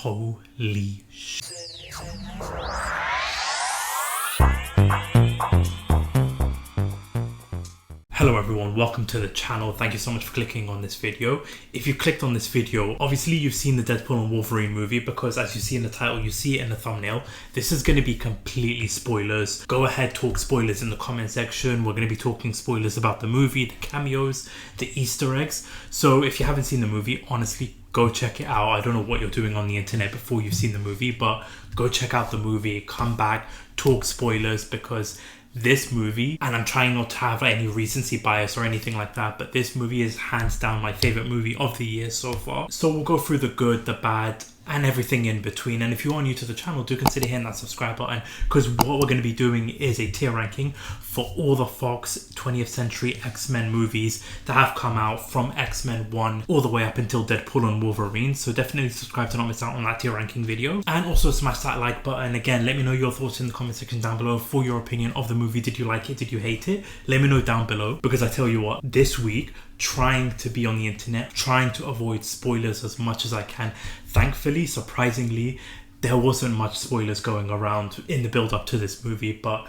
Holy shit. Hello everyone, welcome to the channel. Thank you so much for clicking on this video. If you clicked on this video, obviously you've seen the Deadpool and Wolverine movie because as you see in the title, you see it in the thumbnail. This is going to be completely spoilers. Go ahead, talk spoilers in the comment section. We're going to be talking spoilers about the movie, the cameos, the Easter eggs. So if you haven't seen the movie, honestly, go check it out. I don't know what you're doing on the internet before you've seen the movie, but go check out the movie, come back, talk spoilers, because this movie, and I'm trying not to have any recency bias or anything like that, but this movie is hands down my favorite movie of the year so far. So we'll go through the good, the bad, and everything in between. And if you are new to the channel, do consider hitting that subscribe button, because what we're going to be doing is a tier ranking for all the Fox 20th Century X-Men movies that have come out from X-Men 1 all the way up until Deadpool and Wolverine. So definitely subscribe to not miss out on that tier ranking video, and also smash that like button. Again, let me know your thoughts in the comment section down below for your opinion of the movie. Did you like it? Did you hate it? Let me know down below, because I tell you what, this week, trying to be on the internet, trying to avoid spoilers as much as I can. Thankfully, surprisingly, there wasn't much spoilers going around in the build up to this movie, but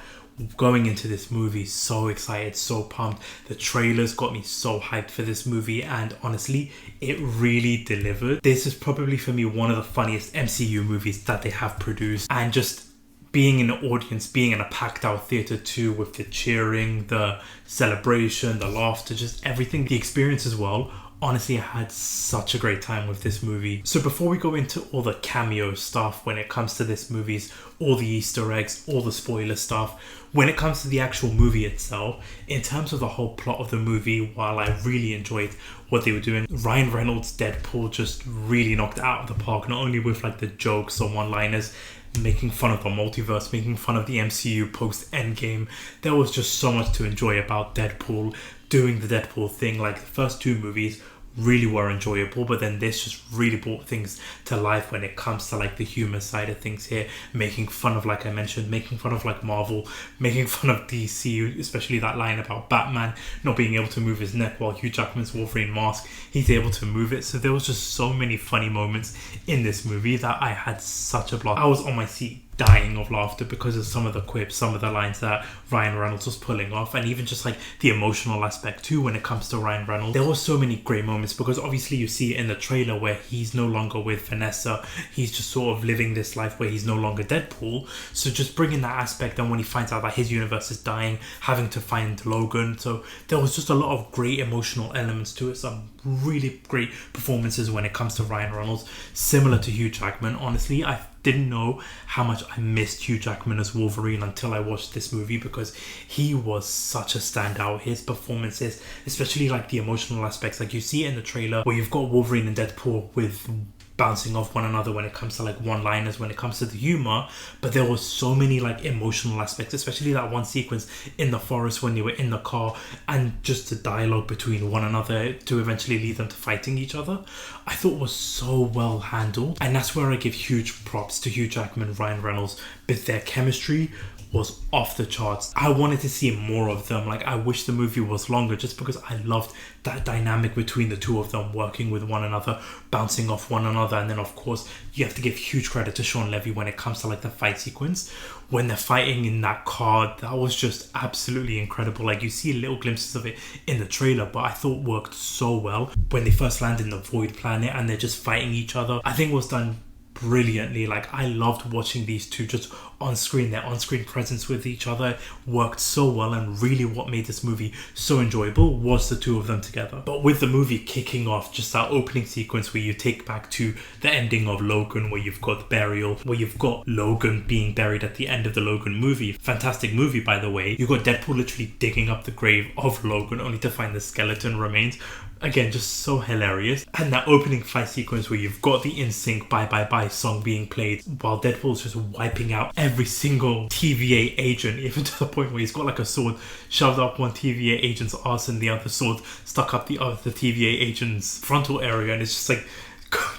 going into this movie, so excited, so pumped. The trailers got me so hyped for this movie, and honestly, it really delivered. This is probably for me one of the funniest MCU movies that they have produced, and just being in the audience, being in a packed out theatre too, with the cheering, the celebration, the laughter, just everything, the experience as well. Honestly, I had such a great time with this movie. So before we go into all the cameo stuff when it comes to this movie's, all the Easter eggs, all the spoiler stuff, when it comes to the actual movie itself, in terms of the whole plot of the movie, while I really enjoyed what they were doing, Ryan Reynolds' Deadpool just really knocked it out of the park, not only with like the jokes or one-liners, making fun of the multiverse, making fun of the MCU post-Endgame. There was just so much to enjoy about Deadpool doing the Deadpool thing. Like, the first two movies really were enjoyable, but then this just really brought things to life when it comes to like the humor side of things here, making fun of, like I mentioned, making fun of like Marvel, making fun of DC, especially that line about Batman not being able to move his neck while Hugh Jackman's Wolverine mask, he's able to move it. So there was just so many funny moments in this movie that I had such a blast. I was on my seat dying of laughter because of some of the quips, some of the lines that Ryan Reynolds was pulling off, and even just like the emotional aspect too when it comes to Ryan Reynolds. There were so many great moments, because obviously you see it in the trailer where he's no longer with Vanessa, he's just sort of living this life where he's no longer Deadpool. So just bringing that aspect, and when he finds out that his universe is dying, having to find Logan. So there was just a lot of great emotional elements to it, some really great performances when it comes to Ryan Reynolds, similar to Hugh Jackman. Honestly, I didn't know how much I missed Hugh Jackman as Wolverine until I watched this movie, because he was such a standout. His performances, especially like the emotional aspects, like you see it in the trailer where you've got Wolverine and Deadpool with bouncing off one another when it comes to like one-liners, when it comes to the humor, but there was so many like emotional aspects, especially that one sequence in the forest when they were in the car, and just the dialogue between one another to eventually lead them to fighting each other, I thought was so well handled. And that's where I give huge props to Hugh Jackman and Ryan Reynolds, but their chemistry was off the charts. I wanted to see more of them. Like, I wish the movie was longer, just because I loved that dynamic between the two of them, working with one another, bouncing off one another. And then of course you have to give huge credit to Shawn Levy when it comes to like the fight sequence when they're fighting in that car. That was just absolutely incredible. Like, you see little glimpses of it in the trailer, but I thought worked so well when they first land in the Void Planet and they're just fighting each other. I think it was done brilliantly. Like, I loved watching these two just on screen. Their on-screen presence with each other worked so well, and really what made this movie so enjoyable was the two of them together. But with the movie kicking off, just that opening sequence where you take back to the ending of Logan, where you've got the burial, where you've got Logan being buried at the end of the Logan movie. Fantastic movie, by the way. You got Deadpool literally digging up the grave of Logan only to find the skeleton remains. Again, just so hilarious. And that opening fight sequence where you've got the NSYNC Bye Bye Bye song being played while Deadpool's just wiping out every single TVA agent, even to the point where he's got like a sword shoved up one TVA agent's arse and the other sword stuck up the other TVA agent's frontal area, and it's just like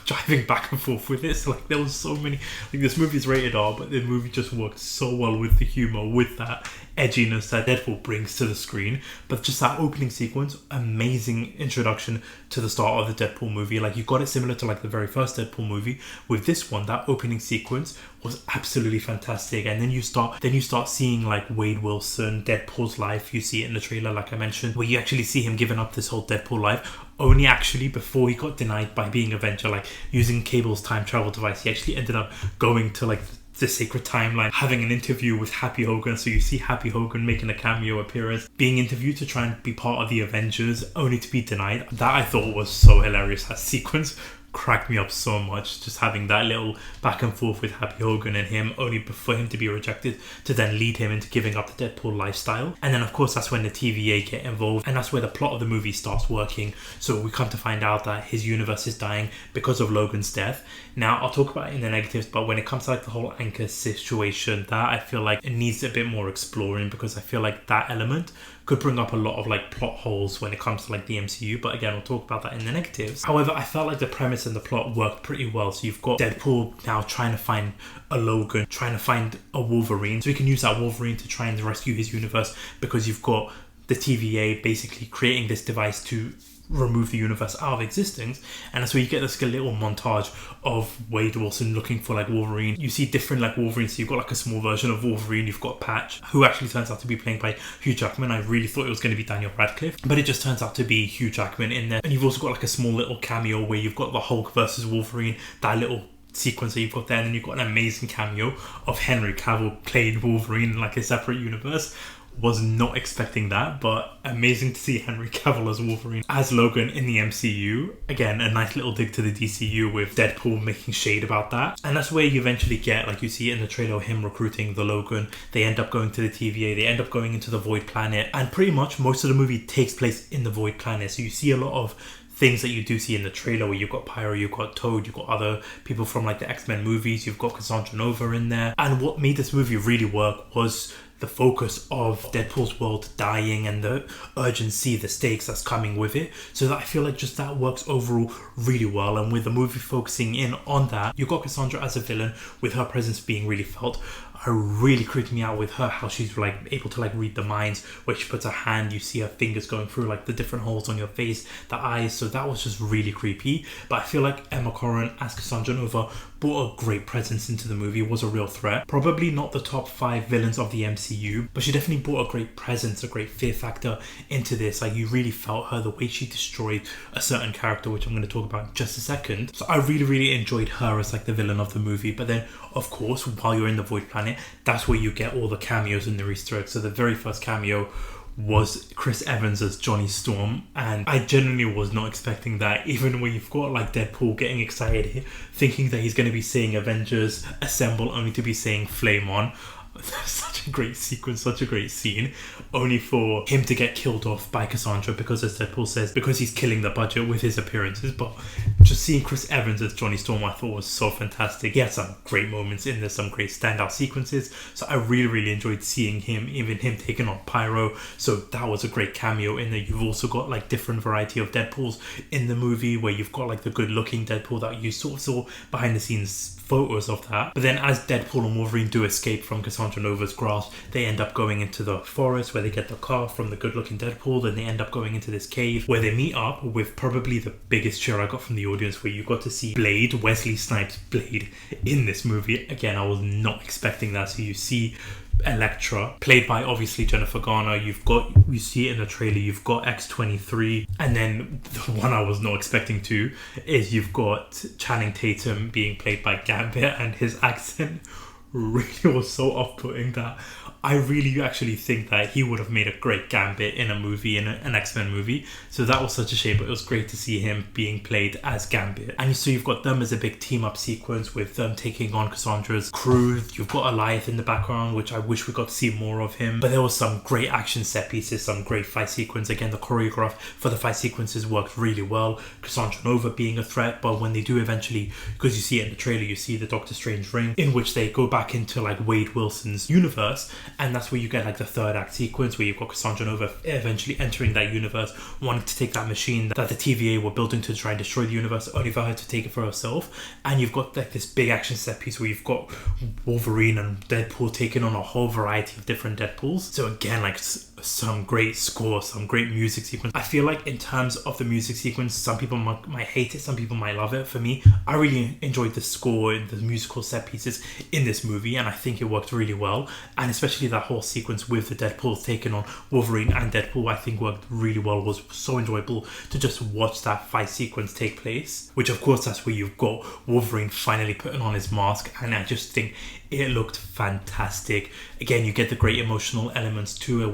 driving back and forth with it. So like there was so many, like this movie's rated R, but the movie just works so well with the humor, with that edginess that Deadpool brings to the screen. But just that opening sequence, amazing introduction to the start of the Deadpool movie. Like you got it similar to like the very first Deadpool movie. With this one, that opening sequence was absolutely fantastic. And then you start seeing like Wade Wilson, Deadpool's life. You see it in the trailer, like I mentioned, where you actually see him giving up this whole Deadpool life only actually before he got denied by being Avenger, like using Cable's time travel device. He actually ended up going to like the sacred timeline, having an interview with Happy Hogan. So you see Happy Hogan making a cameo appearance, being interviewed to try and be part of the Avengers, only to be denied. That I thought was so hilarious. That sequence cracked me up so much, just having that little back and forth with Happy Hogan and him, only for him to be rejected, to then lead him into giving up the Deadpool lifestyle. And then of course that's when the TVA get involved, and that's where the plot of the movie starts working. So we come to find out that his universe is dying because of Logan's death. Now I'll talk about it in the negatives, but when it comes to like the whole Anchor situation, that I feel like it needs a bit more exploring, because I feel like that element could bring up a lot of like plot holes when it comes to like the MCU. But again, we'll talk about that in the negatives. However, I felt like the premise and the plot worked pretty well. So you've got Deadpool now trying to find a Logan, trying to find a Wolverine, so he can use that Wolverine to try and rescue his universe, because you've got the TVA basically creating this device to remove the universe out of existence. And that's where you get this little montage of Wade Wilson looking for like Wolverine. You see different like Wolverines. So you've got like a small version of Wolverine. You've got Patch, who actually turns out to be played by Hugh Jackman. I really thought it was going to be Daniel Radcliffe, but it just turns out to be Hugh Jackman in there. And you've also got like a small little cameo where you've got the Hulk versus Wolverine, that little sequence that you've got there. And then you've got an amazing cameo of Henry Cavill playing Wolverine in like a separate universe. Was not expecting that, but amazing to see Henry Cavill as Wolverine, as Logan in the MCU. Again, a nice little dig to the DCU with Deadpool making shade about that. And that's where you eventually get, like you see in the trailer, him recruiting the Logan. They end up going to the TVA, they end up going into the Void Planet, and pretty much most of the movie takes place in the Void Planet. So you see a lot of things that you do see in the trailer, where you've got Pyro, you've got Toad, you've got other people from like the X-Men movies, you've got Cassandra Nova in there. And what made this movie really work was the focus of Deadpool's world dying and the urgency, the stakes that's coming with it. So that I feel like just that works overall really well. And with the movie focusing in on that, you've got Cassandra as a villain, with her presence being really felt. It really creeped me out with her, how she's like able to like read the minds, where she puts her hand, you see her fingers going through like the different holes on your face, the eyes. So that was just really creepy. But I feel like Emma Corrin as Cassandra Nova brought a great presence into the movie, was a real threat. Probably not the top 5 villains of the MCU, but she definitely brought a great presence, a great fear factor into this. Like you really felt her, the way she destroyed a certain character, which I'm going to talk about in just a second. So I really enjoyed her as like the villain of the movie. But then of course, while you're in the Void Planet, that's where you get all the cameos and the Easter eggs. So the very first cameo was Chris Evans as Johnny Storm, and I genuinely was not expecting that. Even when you've got like Deadpool getting excited, thinking that he's going to be saying Avengers Assemble, only to be saying Flame On. Such a great sequence, such a great scene, only for him to get killed off by Cassandra, because as Deadpool says, because he's killing the budget with his appearances. But just seeing Chris Evans as Johnny Storm, I thought was so fantastic. He had some great moments in there, some great standout sequences. So I really enjoyed seeing him, even him taking on Pyro. So that was a great cameo in there. You've also got like different variety of Deadpools in the movie, where you've got like the good looking Deadpool that you sort of saw behind the scenes photos of that. But then as Deadpool and Wolverine do escape from Cassandra Nova's grasp, they end up going into the forest where they get the car from the good looking Deadpool. Then they end up going into this cave where they meet up with probably the biggest cheer I got from the audience, where you got to see Blade, Wesley Snipes' Blade, in this movie. Again, I was not expecting that. So you see Elektra, played by obviously Jennifer Garner. You see it in the trailer, you've got X-23, and then the one I was not expecting to is you've got Channing Tatum being played by Gambit, and his accent really was so off-putting that I really actually think that he would have made a great Gambit in a movie, in an X-Men movie. So that was such a shame, but it was great to see him being played as Gambit. And so you've got them as a big team-up sequence with them taking on Cassandra's crew. You've got Elias in the background, which I wish we got to see more of him. But there was some great action set pieces, some great fight sequence. Again, the choreograph for the fight sequences worked really well. Cassandra Nova being a threat, but when they do eventually, because you see it in the trailer, you see the Doctor Strange ring, in which they go back into like Wade Wilson's universe, And that's where you get like the third act sequence where you've got Cassandra Nova eventually entering that universe, wanting to take that machine that the TVA were building to try and destroy the universe, only for her to take it for herself. And you've got like this big action set piece where you've got Wolverine and Deadpool taking on a whole variety of different Deadpools. So again, like some great score, some great music sequence. I feel like in terms of the music sequence, some people might hate it, some people might love it. For me, I really enjoyed the score and the musical set pieces in this movie, and I think it worked really well. And especially that whole sequence with the Deadpool taking on Wolverine and Deadpool, I think worked really well. It was so enjoyable to just watch that fight sequence take place, which of course that's where you've got Wolverine finally putting on his mask, and I just think it looked fantastic. Again, you get the great emotional elements to it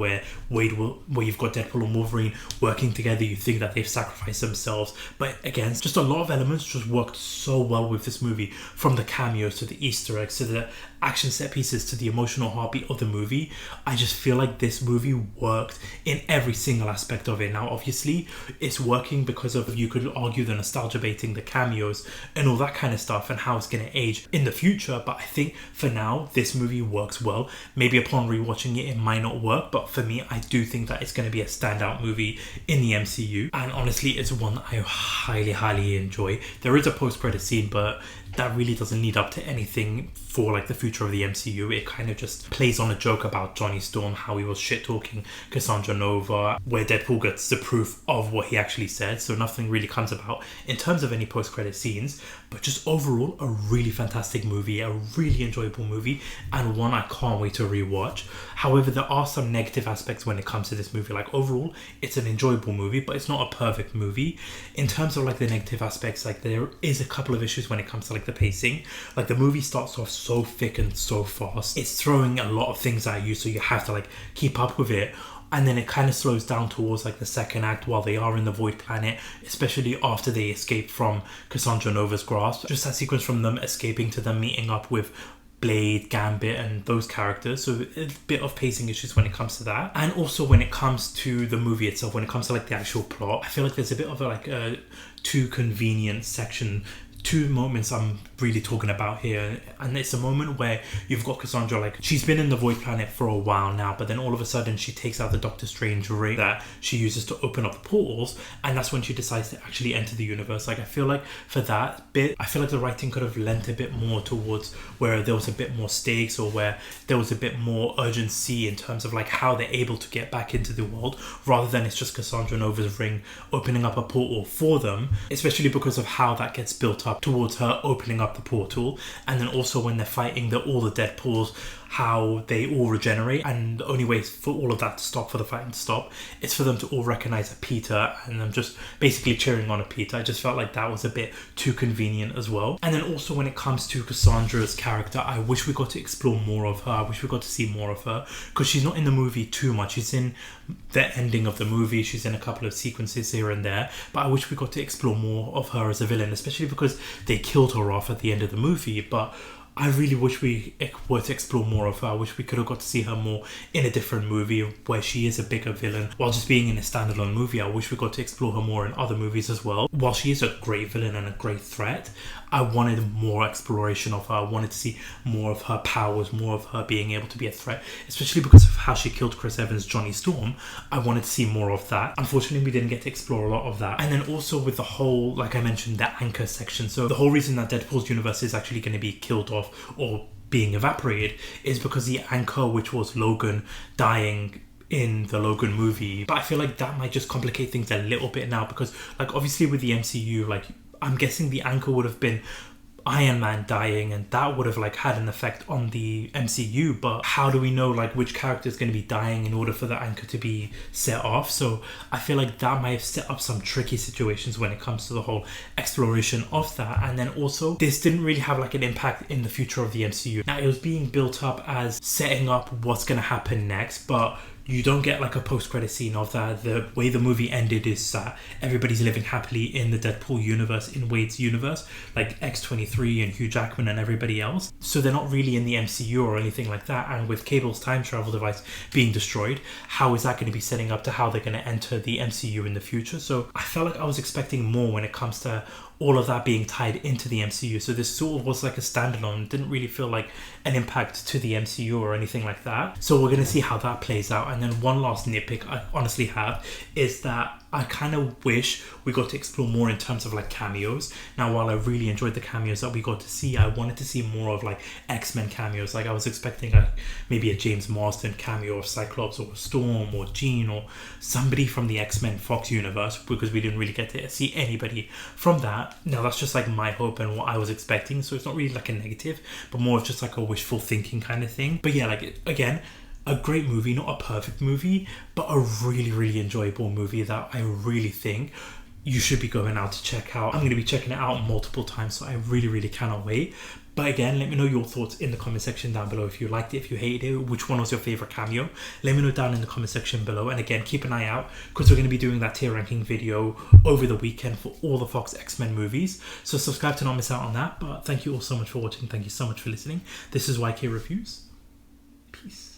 where you've got Deadpool and Wolverine working together. You think that they've sacrificed themselves, but again, just a lot of elements just worked so well with this movie, from the cameos to the Easter eggs to the action set pieces to the emotional heartbeat of the movie. I just feel like this movie worked in every single aspect of it. Now obviously it's working because of, you could argue, the nostalgia baiting, the cameos and all that kind of stuff, and how it's going to age in the future. But I think for now this movie works well. Maybe upon rewatching it might not work, but for me I do think that it's going to be a standout movie in the MCU, and honestly it's one that I highly enjoy. There is a post-credit scene, but that really doesn't lead up to anything for like the future of the MCU. It kind of just plays on a joke about Johnny Storm, how he was shit talking Cassandra Nova, where Deadpool gets the proof of what he actually said. So nothing really comes about in terms of any post-credit scenes, but just overall a really fantastic movie, a really enjoyable movie, and one I can't wait to rewatch. However, there are some negative aspects when it comes to this movie. Like overall it's an enjoyable movie, but it's not a perfect movie. In terms of like the negative aspects, like there is a couple of issues when it comes to like the pacing. Like the movie starts off so thick and so fast, it's throwing a lot of things at you, so you have to like keep up with it, and then it kind of slows down towards like the second act while they are in the Void Planet, especially after they escape from Cassandra Nova's grasp. Just that sequence from them escaping to them meeting up with Blade, Gambit and those characters, so a bit of pacing issues when it comes to that. And also when it comes to the movie itself, when it comes to like the actual plot, I feel like there's a bit of a too convenient section. Two moments I'm really talking about here, and it's a moment where you've got Cassandra, like she's been in the Void Planet for a while now, but then all of a sudden she takes out the Doctor Strange ring that she uses to open up the portals, and that's when she decides to actually enter the universe. Like I feel like for that bit, I feel like the writing could have lent a bit more towards where there was a bit more stakes, or where there was a bit more urgency in terms of like how they're able to get back into the world, rather than it's just Cassandra Nova's ring opening up a portal for them, especially because of how that gets built up towards her opening up the portal. And then also when they're fighting all the Deadpools, how they all regenerate, and the only way for all of that to stop, for the fighting to stop, is for them to all recognize a Peter, and I'm just basically cheering on a Peter. I just felt like that was a bit too convenient as well. And then also when it comes to Cassandra's character, I wish we got to explore more of her. I wish we got to see more of her, because she's not in the movie too much. She's in the ending of the movie, she's in a couple of sequences here and there, but I wish we got to explore more of her as a villain, especially because they killed her off at the end of the movie. But I really wish we were to explore more of her. I wish we could have got to see her more in a different movie where she is a bigger villain, while just being in a standalone movie. I wish we got to explore her more in other movies as well. While she is a great villain and a great threat, I wanted more exploration of her. I wanted to see more of her powers, more of her being able to be a threat, especially because of how she killed Chris Evans' Johnny Storm. I wanted to see more of that. Unfortunately, we didn't get to explore a lot of that. And then also with the whole, like I mentioned, the anchor section. So the whole reason that Deadpool's universe is actually going to be killed off or being evaporated is because the anchor, which was Logan dying in the Logan movie. But I feel like that might just complicate things a little bit now, because like obviously with the MCU, like I'm guessing the anchor would have been Iron Man dying, and that would have like had an effect on the MCU. But how do we know like which character is going to be dying in order for the anchor to be set off? So I feel like that might have set up some tricky situations when it comes to the whole exploration of that. And then also this didn't really have like an impact in the future of the MCU. Now it was being built up as setting up what's going to happen next, but you don't get like a post-credit scene of that. The way the movie ended is that everybody's living happily in the Deadpool universe, in Wade's universe, like X-23 and Hugh Jackman and everybody else. So they're not really in the MCU or anything like that. And with Cable's time travel device being destroyed, how is that going to be setting up to how they're going to enter the MCU in the future? So I felt like I was expecting more when it comes to all of that being tied into the MCU. So this sort of was like a standalone, didn't really feel like an impact to the MCU or anything like that. So we're going to see how that plays out. And then one last nitpick I honestly have is that I kind of wish we got to explore more in terms of like cameos. Now, while I really enjoyed the cameos that we got to see, I wanted to see more of like X-Men cameos. Like I was expecting maybe a James Marsden cameo of Cyclops or Storm or Jean or somebody from the X-Men Fox universe, because we didn't really get to see anybody from that. Now that's just like my hope and what I was expecting, so it's not really like a negative, but more of just like a wishful thinking kind of thing. But yeah, like again, a great movie, not a perfect movie, but a really, really enjoyable movie that I really think you should be going out to check out. I'm going to be checking it out multiple times, so I really, really cannot wait. But again, let me know your thoughts in the comment section down below. If you liked it, if you hated it, which one was your favorite cameo, let me know down in the comment section below. And again, keep an eye out, because we're going to be doing that tier ranking video over the weekend for all the Fox X-Men movies, so subscribe to not miss out on that. But thank you all so much for watching. Thank you so much for listening. This is YK Reviews. Peace.